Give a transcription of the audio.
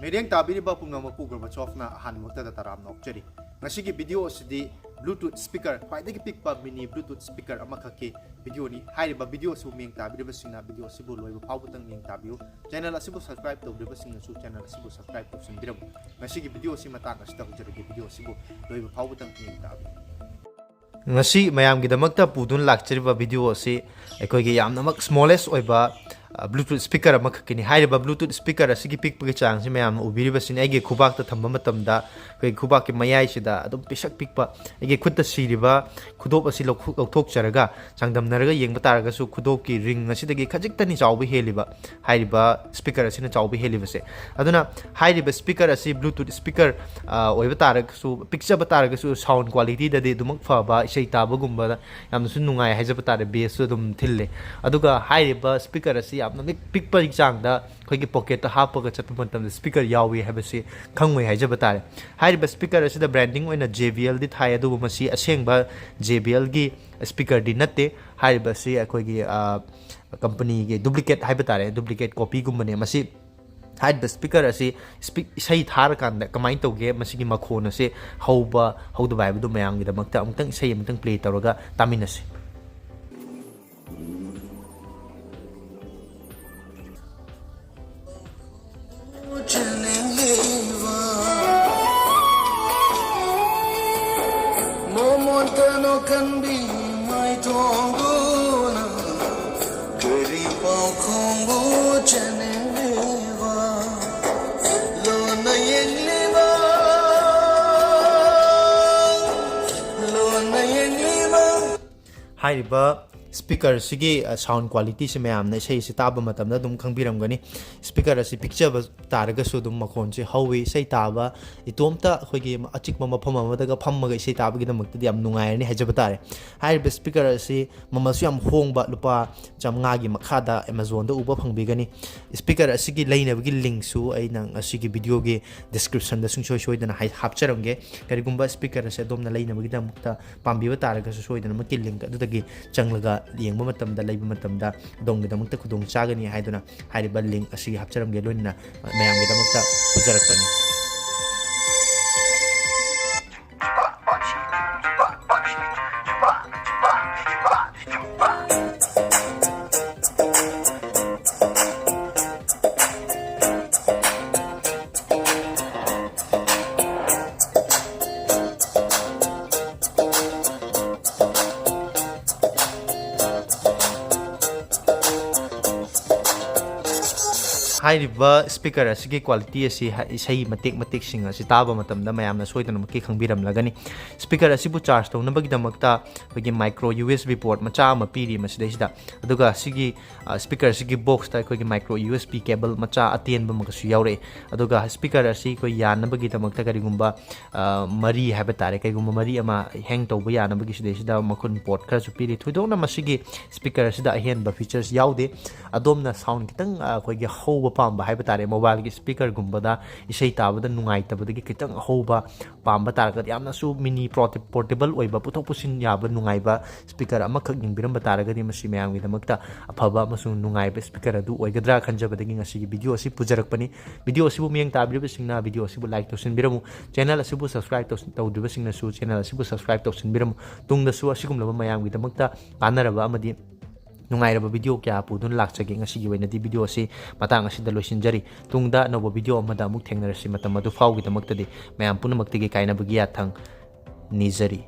Mediang tabi ba pung nama pu Gorbachov na han mukta da taram nok cheri. Ngasi ki video sidi Bluetooth speaker pai dagi pikpa mini Bluetooth speaker amakaki video ni hai ba video su meng tabi ba singna video sibu loi ba pau tang meng tabi channel asibu subscribe to ba singna su channel asibu subscribe to sin biram ngasi ki video si mata ngasi ta hujari video sibu loi ba pau tang meng tabi ngasi mayamgi damakta pudun lakchari ba video si ekoi gi yamna mak smallest oi ba Bluetooth speaker amakakini hairiba Bluetooth speaker asigi pikpa gi chang si mayam ubiriba sin ege khubak ta thamba matamda koi khubak ki mayai sida adum pisak pikpa ege khutta siriba khudop asi lokthok charaga changdamnaraga yengba taraga su khudop ki ring asidagi khajik tani chawbi heliba hairiba speaker asina chawbi heliba se aduna hairiba speaker asi Bluetooth speaker oiba taraga su picture ba taraga su sound quality da de dumak phaba isai taba gumba yamna su nungai haijaba tare bass su dum thille aduga hairiba speaker asi apna big big chang da khoi ki pocket ta hap ga chat matam speaker yawi have se khangwei haija batare hairiba speaker asi da branding oina JBL di thai adu masi asengba JBL gi speaker di natte hairiba si khoi gi company gi duplicate hai batare duplicate copy gumbane masi hairiba speaker asi sai thar kan da kamai toge masi gi makhona se hauba hauda bai bu mayang gi da makta amtang sai amtang play tawraga taminase can be my tonguna kari pau khongu chaneva lona yengliva hairiba speaker sigi sound quality se mayam na sei se taba matam da dum khangbiram gani speaker asi picture ba taraga su dum makhon se hawi sei taba itomta khoi gi achik mama phama ma daga phamma ga sei taba gi damak ti am nungai ni hajaba tare hai be speaker asi mama su yam hong ba lupa jamnga gi makha da Amazon da uba phangbi gani speaker asi gi leina gi link su ai nang asi gi video gi description da sung shoi da na hapcharam ge kari gumba speaker asi dom na leina gi damak ta pambi ba taraga su shoi da na makil link adu dagi changlaga yengba matamda laiba matamda dongge damakta khudong chagani haiduna hairiba link asi hapcharamge loinana mayamge damakta pujarakpani hairiba speaker asigi quality asi sei matek sing asi taba matamda mayamna soidana maki khangbiram lagani speaker asibu charge tawna bagi damakta bagi micro USB port macha ma piri masidesida aduga sigi speaker sigi box ta koi micro USB cable macha aten ba makasu yaure aduga speaker asi koi yana bagi damakta kari gumba mari habatare kai gumba mari ama hang tawba yana bagi sidesida makun port khara su piri thudona masigi speaker asida ahen ba features yaude adomna sound kitang koi gi hoba pamba hai batare mobile gi speaker gumbada isai tabada nungai tabada gi kitang hoba pamba targa yamna su mini portable oiba puthok pusin yaba nungai ba speaker amakak yingbiram batara gadi masi mayam gi damakta afaba masu nungai ba speaker adu oigadra khanjabada gi ngasi gi video asi pujarakpani video asibu miyang tabriba singna video asibu like to sinbiramu channel asibu subscribe to tawdriba singna su channel asibu subscribe to sinbiramu tungda su asigumlaba mayam gi damakta kanaraba amadi nungairaba video kya pudun lakchage ngasi gi waina di video si matang asida loisinjari tungda nobo video amada amuk thengnarasi matam adu fawgi damakta di mayam punamakti gi kaina bagi yathang nizari